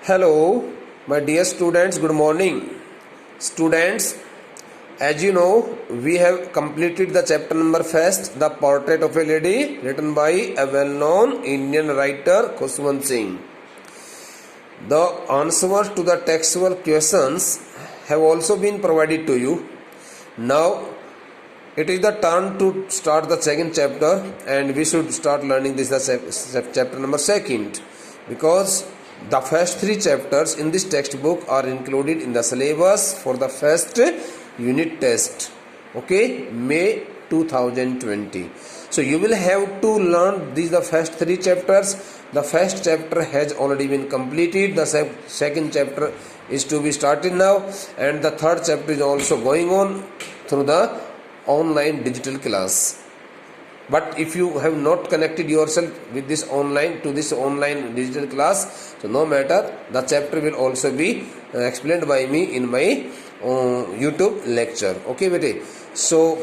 Hello, my dear students, good morning. Students, as you know, we have completed the chapter number first, The Portrait of a Lady, written by a well-known Indian writer, Khushwant Singh. The answers to the textual questions have also been provided to you. Now, it is the turn to start the second chapter, and we should start learning this chapter number second, because the first three chapters in this textbook are included in the syllabus for the first unit test, okay, May 2020. So you will have to learn these the first three chapters. The first chapter has already been completed. The second chapter is to be started now, and the third chapter is also going on through the online digital class. But if you have not connected yourself with this online digital class, so no matter, the chapter will also be explained by me in my YouTube lecture. Okay, bete. So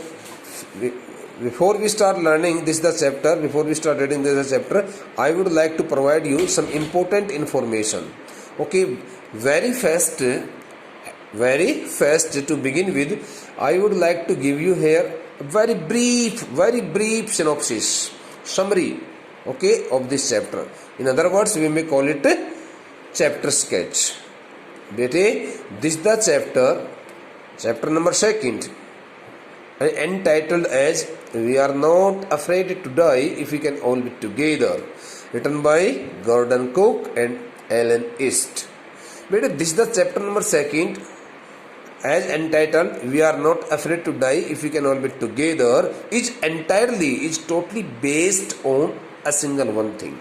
before we start learning this before we start reading this chapter, I would like to provide you some important information. Okay, very fast to begin with, I would like to give you here a very brief summary, okay, of this chapter. In other words, we may call it a chapter sketch. Bete, this is the chapter number second, entitled as We Are Not Afraid to Die If We Can All Be Together, written by Gordon Cook and Alan East. Bete, this is the chapter number second, as entitled We Are Not Afraid to Die If We Can All Be Together, is totally based on a single one thing.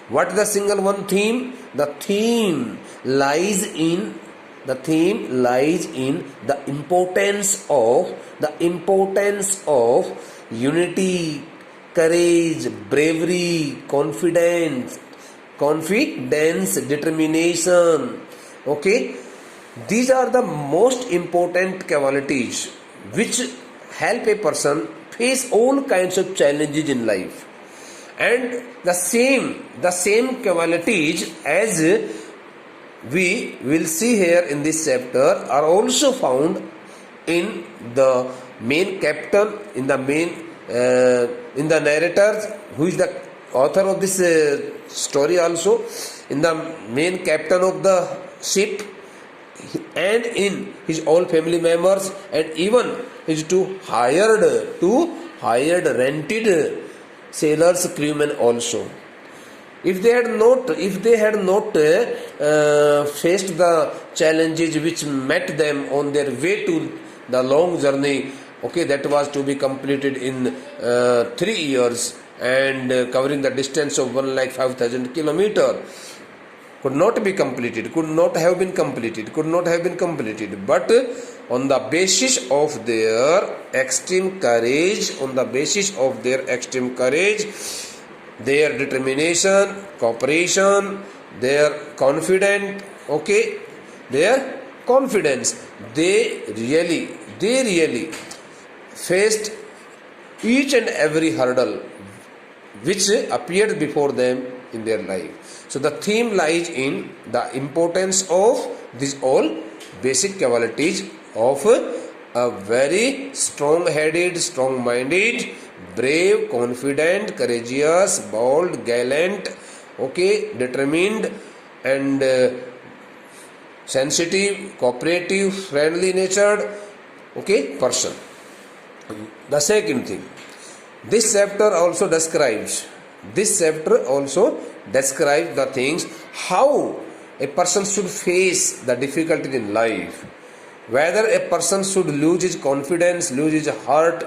What is the single one theme? The theme lies in the importance of unity, courage, bravery, confidence, determination. Okay, these are the most important qualities which help a person face all kinds of challenges in life. And the same qualities, as we will see here in this chapter, are also found in the main captain, in the narrator, who is the author of this story, also in the main captain of the ship, and in his all family members, and even his two hired rented sailors, crewmen also. If they had not faced the challenges which met them on their way to the long journey, okay, that was to be completed in 3 years and covering the distance of 1,05,000 kilometers, could not have been completed. But on the basis of their extreme courage, their determination, cooperation, their confidence, they really faced each and every hurdle which appeared before them in their life. So the theme lies in the importance of these all basic qualities of a very strong-headed, strong-minded, brave, confident, courageous, bold, gallant, determined, and sensitive, cooperative, friendly-natured, person. The second thing, this chapter also describes the things how a person should face the difficulties in life, whether a person should lose his confidence, lose his heart,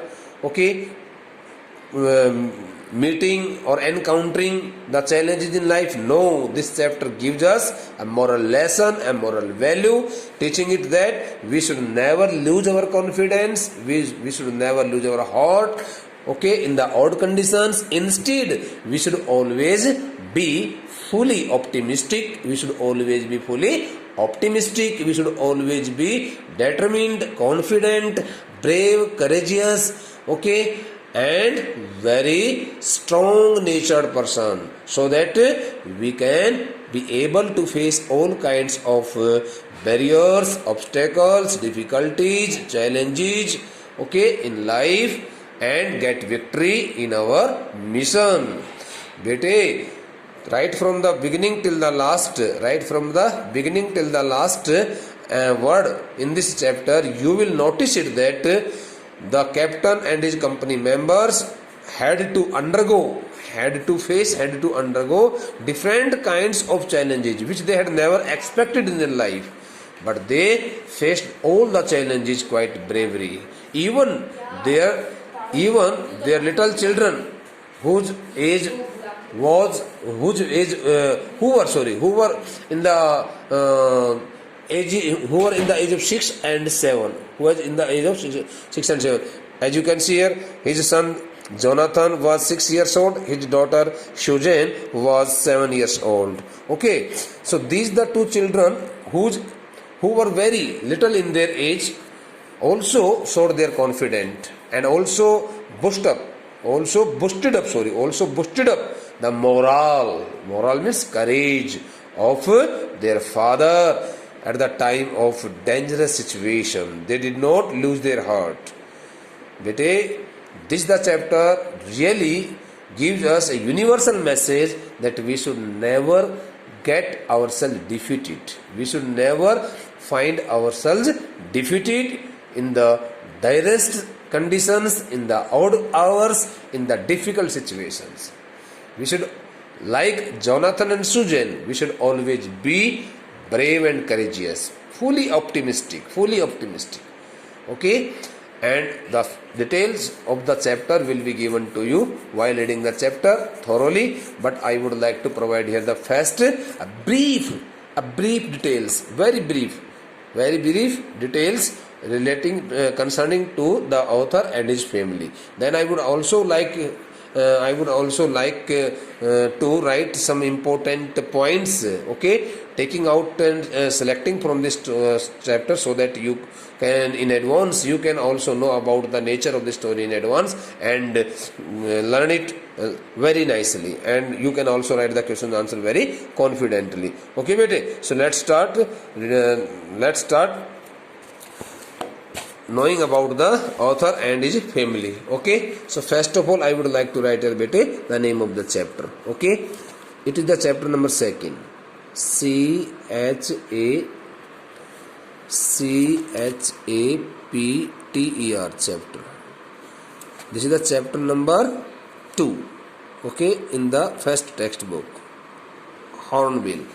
meeting or encountering the challenges in life. No, this chapter gives us a moral lesson, a moral value, teaching it that we should never lose our confidence, we should never lose our heart, in the odd conditions. Instead, we should always be fully optimistic, we should always be determined, confident, brave, courageous, and very strong natured person, so that we can be able to face all kinds of barriers, obstacles, difficulties, challenges, okay, in life, and get victory in our mission. Bete, right from the beginning till the last, word in this chapter, you will notice it that the captain and his company members had to undergo different kinds of challenges which they had never expected in their life, but they faced all the challenges quite bravely. Even their little children whose age was who were in the age who were in the age of 6 and 7, who was in the age of 6 and 7. As you can see here, his son Jonathan was 6 years old, his daughter Suzanne was 7 years old. Okay, so these the two children who were very little in their age also showed their confidence and also boosted up the morale means courage of their father at the time of dangerous situation. They did not lose their heart. Bete, this the chapter really gives us a universal message that we should never get ourselves defeated. We should never find ourselves defeated in the direst conditions, in the odd hours, in the difficult situations. We should, like Jonathan and Susan, we should always be brave and courageous, fully optimistic. Okay, and the details of the chapter will be given to you while reading the chapter thoroughly, but I would like to provide here the first a brief details, very brief details relating concerning to the author and his family. Then I would also like to write some important points, okay, taking out and selecting from this chapter, so that you can in advance you can also know about the nature of the story in advance and learn it very nicely, and you can also write the question and answer very confidently. Okay, bete, so let's start knowing about the author and his family. Okay, so first of all I would like to write here bete the name of the chapter. Okay, it is the chapter number 2, CHAPTER chapter. This is the chapter number 2, okay, in the first textbook, Hornbill.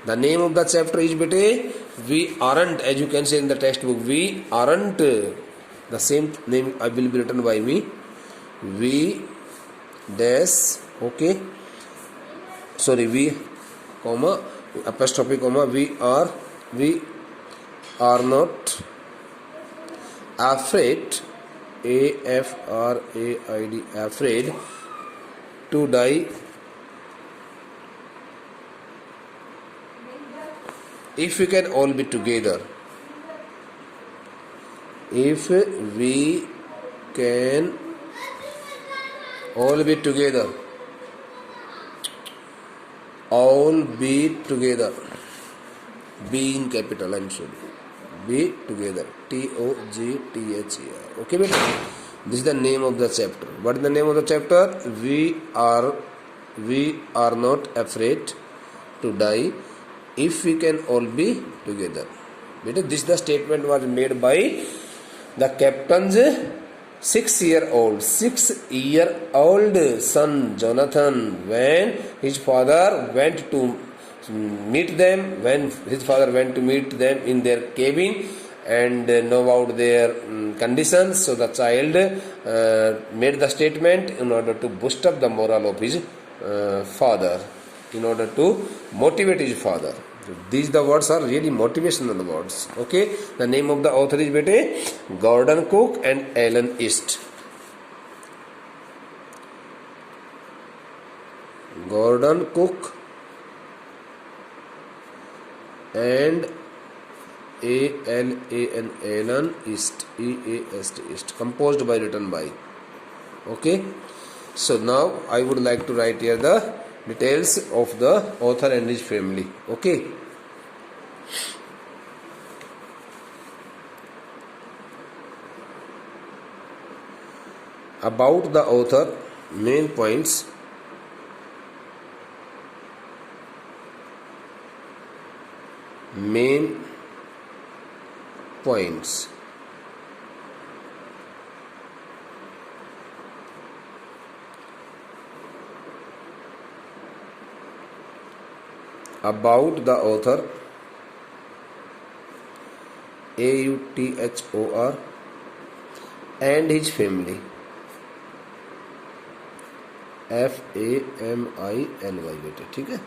The name of the chapter is bete, we aren't, as you can see in the textbook, we aren't, the same name I will be written by me, we dash, okay, sorry, we comma apostrophe comma we are not afraid, AFRAID, afraid to die if we can all be together. If we can all be together, be in capital, I'm sorry, be together, TOGTHER. Okay, beta, this is the name of the chapter. What is the name of the chapter? We are not afraid to die if we can all be together. Beta, this the statement was made by the captain's 6-year-old son Jonathan when his father went to meet them in their cabin and know about their conditions. So the child made the statement in order to boost up the morale of his father, in order to motivate his father. So these the words are really motivational words. Okay, the name of the author is bete Gordon Cook and Alan East. Gordon Cook and Alan East, East, composed by, written by. Okay, so now I would like to write here the details of the author and his family. Okay. About the author, main points. Main points. About the author, AUTHOR, and his family, FAMILY. बेटे ठीक है.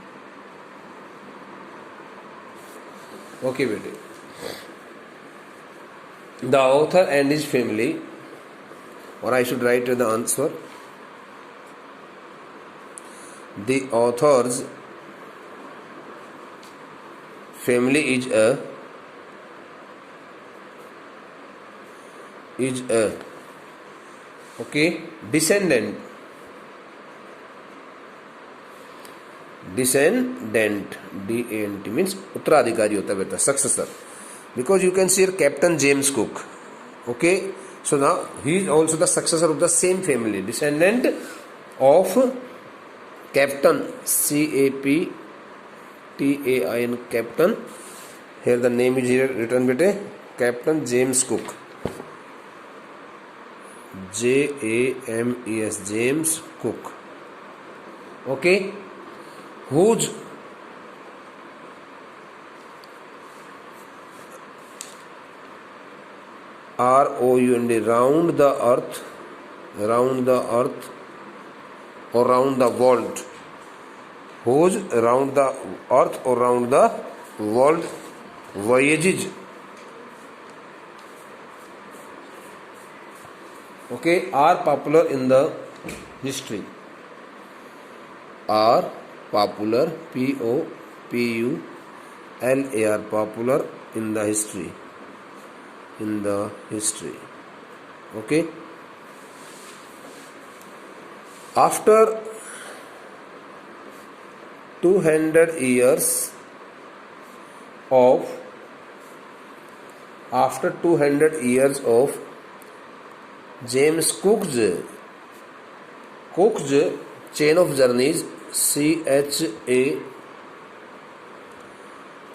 Okay बेटे. The author and his family, or I should write the answer. The author's family is a okay descendant DANT means उत्तराधिकारी होता है बेटा, successor, because you can see here Captain James Cook. Okay, so now he is also the successor of the same family, descendant of Captain CAPTAIN, Captain. Here the name is here written bete, Captain James Cook, JAMES, James Cook. Okay, whose ROUND, round the earth or round the world, whose round the earth or round the world voyages, okay, are popular in the history, are popular, POPULAR, popular in the history, okay. After 200 years of James Cook's chain of journeys, CHA,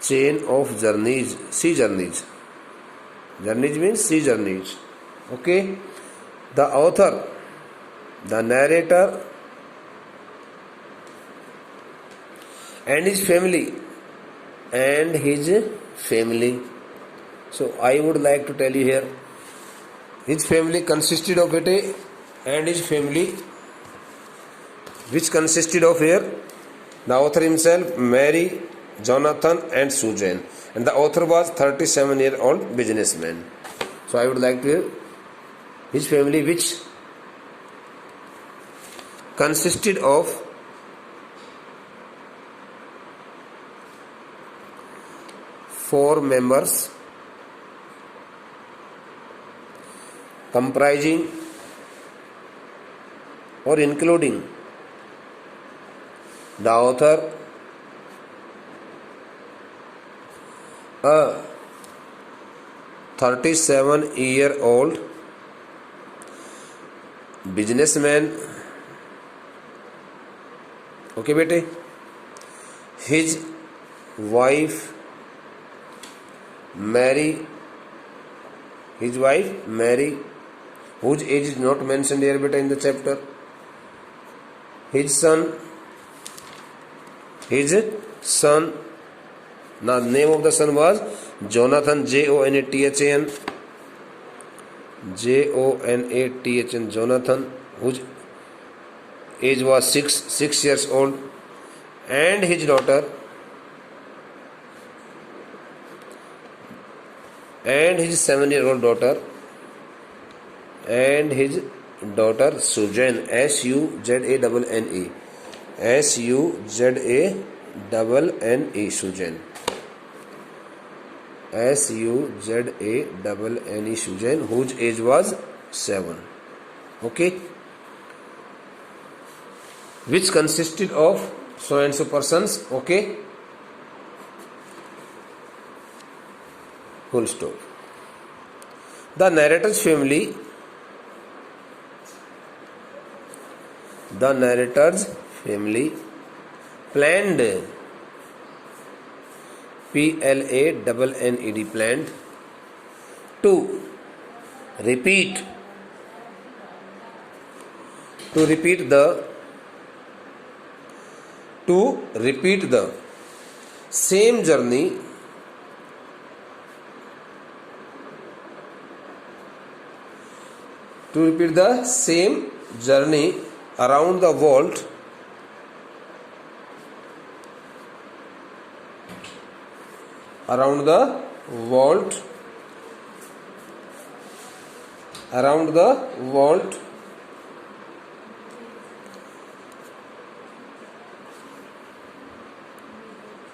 chain of journeys, sea journeys means sea journeys, okay. The author, the narrator, and his family, so I would like to tell you here, his family consisted of it, and his family which consisted of here the author himself, Mary, Jonathan and Susan, and the author was 37-year-old businessman. So I would like to hear his family which consisted of 4 members, comprising or including the author, a 37-year-old businessman, okay bete, his wife Mary, whose age is not mentioned here beta in the chapter, his son, now the name of the son was Jonathan, JONATHAN, Jonathan, whose age was 6 years old, and his daughter, and his 7-year-old daughter, and his daughter Susan, SUZANNE, Susan, Susan, whose age was 7, okay, which consisted of so and so persons. Okay, full stop. The narrator's family planned, PLANNED, planned to repeat the same journey around the world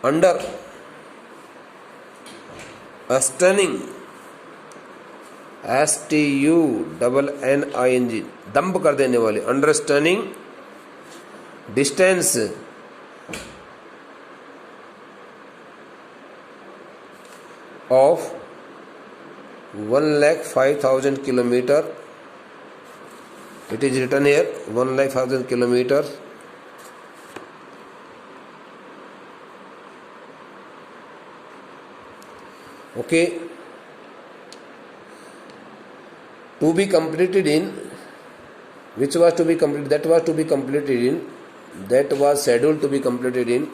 under a stunning, STUNNING, दम्ब कर देने वाले, understanding distance of 1,05,000 kilometer. It is written here 1,05,000 kilometers. Okay, to be completed in, which was to be completed, that was to be completed in, that was scheduled to be completed in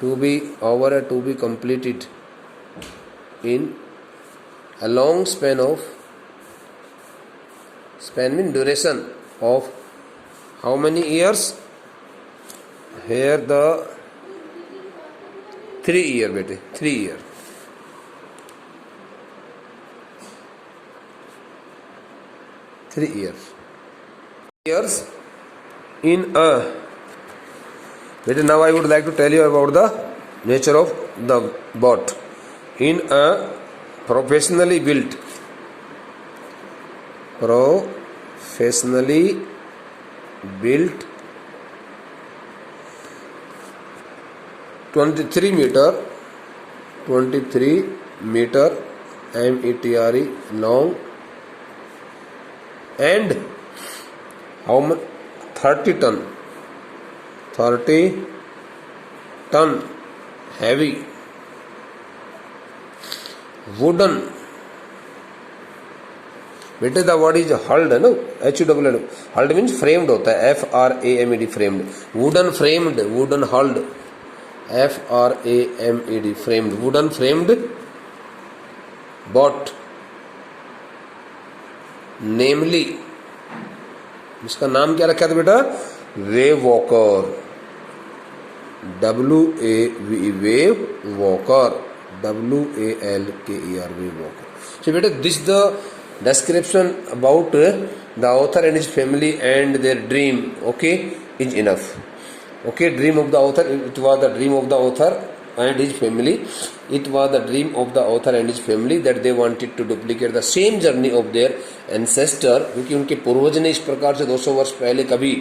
to be completed in a long span mean duration of how many years? Here the 3 year, bete, 3 year. Years in a. Now I would like to tell you about the nature of the boat. In a professionally built 23 meter METRE long and how much? 30 ton heavy wooden, बेटे the word is hulled है ना, HULD, hulled means framed होता है, FRAMED, framed, wooden framed, wooden hulled, FRAMED, framed, wooden framed boat, namely, इसका नाम क्या रखा था बेटा? Wave walker, WAVE, wave walker, WALKER, wave walker. So बेटा this the description about the author and his family and their dream, okay, is enough. Okay, dream of the author, it was the dream of the author and his family. It was the dream of the author and his family that they wanted to duplicate the same journey of their ancestor, क्योंकि उनके पूर्वज ने इस प्रकार से 200 वर्ष पहले कभी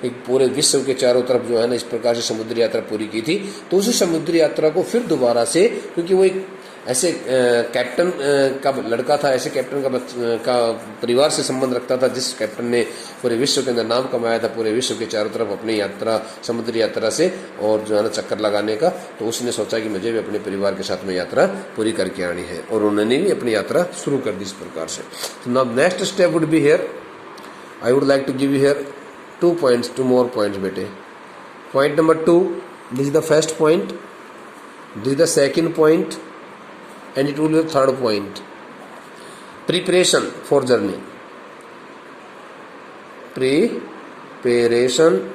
एक पूरे विश्व के चारों तरफ जो है ना इस प्रकार से समुद्री यात्रा पूरी की थी, तो उसी समुद्री यात्रा को फिर दोबारा से, क्योंकि वो एक ऐसे कैप्टन का लड़का था, ऐसे कैप्टन का परिवार से संबंध रखता था जिस कैप्टन ने पूरे विश्व के अंदर नाम कमाया था, पूरे विश्व के चारों तरफ अपनी यात्रा, समुद्री यात्रा से और जो है ना चक्कर लगाने का, तो उसने सोचा कि मुझे भी अपने परिवार के साथ में यात्रा पूरी करके आनी है और उन्होंने भी अपनी यात्रा शुरू कर दी इस प्रकार से. तो now next step would be here, I would like to give you here 2 more points बेटे. Point number 2, this is the first point, this is the second point, and it will be the third point. Preparation for journey. Preparation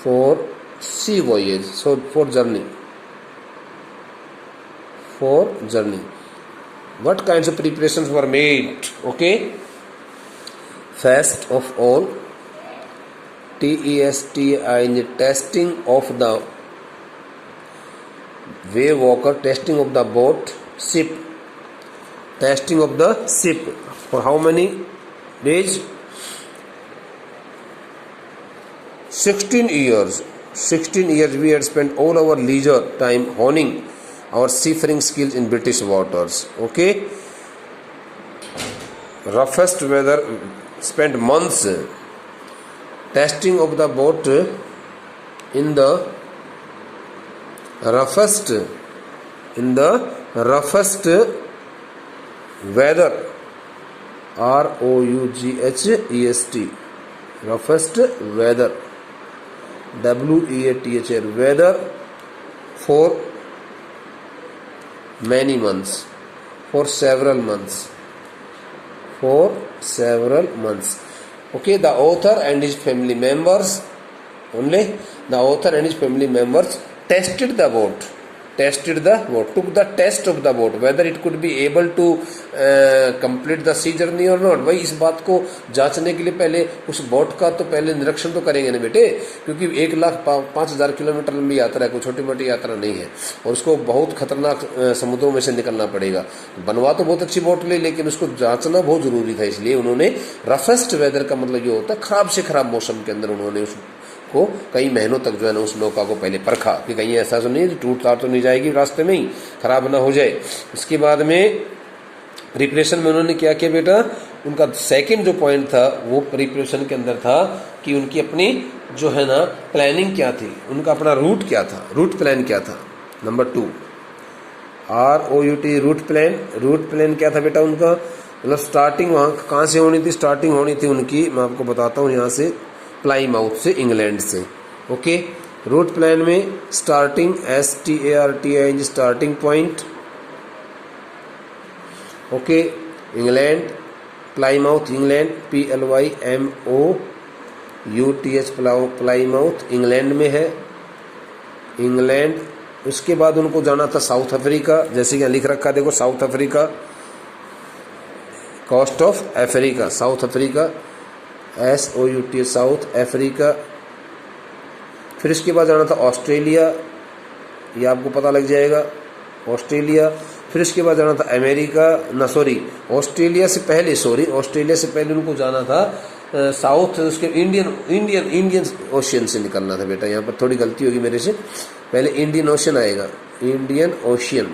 for sea voyage. So for journey. What kinds of preparations were made? Okay. First of all, testing of the wave walker, testing of the boat, ship, testing of the ship. For how many age 16 years. 16 years we had spent all our leisure time honing our seafaring skills in British waters. Okay. Roughest weather, spent months testing of the boat in the roughest weather, ROUGHEST, roughest weather, WEATHR, weather for many months, for several months. Okay, the author and his family members, only the author and his family members tested the boat, took the test of the boat, whether it could be able to complete the sea journey or not. भाई इस बात को जांचने के लिए पहले उस boat का तो पहले निरीक्षण तो करेंगे ना बेटे, क्योंकि 1,05,000 किलोमीटर लंबी यात्रा है, कोई छोटी मोटी यात्रा नहीं है, और उसको बहुत खतरनाक समुद्रों में से निकलना पड़ेगा। बनवा तो बहुत अच्छी बोट ले, लेकिन उसको जांचना बहुत जरूरी था, इसलिए उन्होंने रफेस्ट वेदर का मतलब ये होता है खराब से खराब मौसम के अंदर उन्होंने को कई महीनों तक जो है ना उस नौका को पहले परखा कि कहीं ऐसा तो नहीं टूट तार तो नहीं जाएगी, रास्ते में ही खराब ना हो जाए। इसके बाद में प्रिपरेशन में उन्होंने क्या किया बेटा, उनका सेकंड जो पॉइंट था वो प्रिपरेशन के अंदर था कि उनकी अपनी जो है ना प्लानिंग क्या थी, उनका अपना रूट क्या था, रूट प्लान क्या था। नंबर 2 ROUT, रूट प्लान क्या था बेटा उनका, मतलब स्टार्टिंग वहाँ कहाँ से होनी थी, स्टार्टिंग होनी थी उनकी, मैं आपको बताता हूँ यहाँ से, प्लाईमाउथ से, इंग्लैंड से। ओके, रूट प्लान में starting STARTING, starting point, okay, England, Plymouth England, PLYMOUTH, Plymouth England में है, इंग्लैंड। उसके बाद उनको जाना था साउथ अफ्रीका, जैसे कि लिख रखा देखो, South Africa, coast of Africa, South Africa, SOUT, South Africa. फिर इसके बाद जाना था ऑस्ट्रेलिया, ये आपको पता लग जाएगा, ऑस्ट्रेलिया। फिर इसके बाद जाना था अमेरिका, ऑस्ट्रेलिया से पहले उनको जाना था साउथ, उसके इंडियन ओशियन से निकलना था बेटा, यहाँ पर थोड़ी गलती होगी मेरे से, पहले इंडियन ओशियन आएगा, इंडियन ओशियन,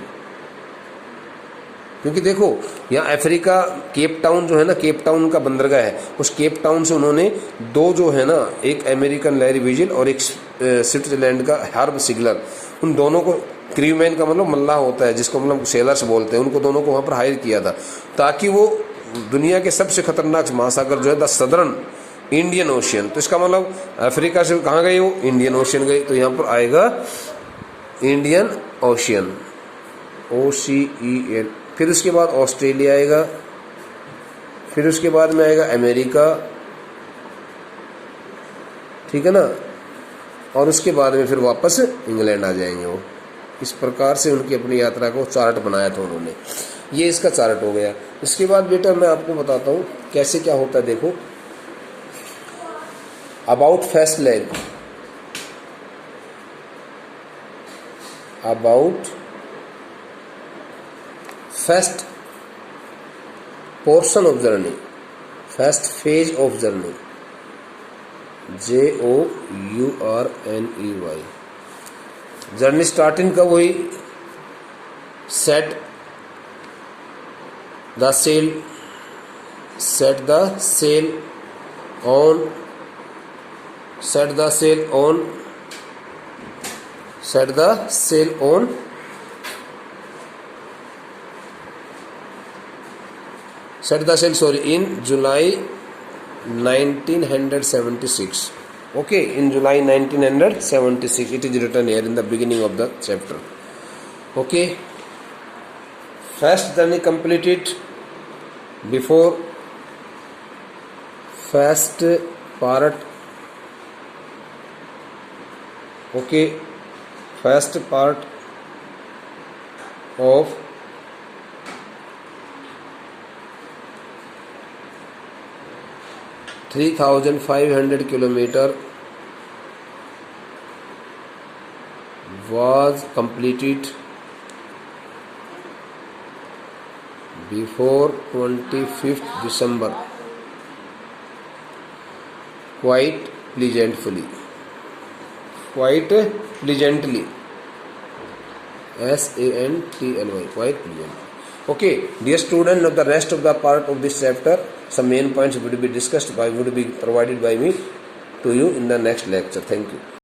क्योंकि देखो यहाँ अफ्रीका, केप टाउन जो है ना, केप टाउन का बंदरगाह है, उस केप टाउन से उन्होंने 2 जो है ना, एक अमेरिकन लैरी विजिल और एक स्विट्जरलैंड का हर्ब सिगलर, उन दोनों को, क्रीवमैन का मतलब मल्लाह होता है जिसको मतलब सेलर्स बोलते हैं, उनको दोनों को वहाँ पर हायर किया था ताकि वो दुनिया के सबसे खतरनाक महासागर जो है द सदर्न इंडियन ओशियन, तो इसका मतलब अफ्रीका से कहाँ गई वो, इंडियन ओशियन गई, तो यहाँ पर आएगा इंडियन ओशियन, OCEN। फिर उसके बाद ऑस्ट्रेलिया आएगा, फिर उसके बाद में आएगा अमेरिका, ठीक है ना, और उसके बाद में फिर वापस इंग्लैंड आ जाएंगे वो। इस प्रकार से उनकी अपनी यात्रा को चार्ट बनाया था उन्होंने, ये इसका चार्ट हो गया। इसके बाद बेटा मैं आपको बताता हूँ कैसे क्या होता है, देखो about first leg, about first portion of journey, first phase of journey, JOURNEY। Journey starting कब हुई, set the sail on, set the sail on in July 1976. Okay, in July 1976 it is written here in the beginning of the chapter. Okay, first journey completed before first part. Okay, first part of (3,500 kilometer) was completed before 25th December quite pleasantly, quite pleasantly, SANTLY, quite pleasantly. Okay, dear student, now the rest of the part of this chapter, some main points would be provided by me to you in the next lecture. Thank you.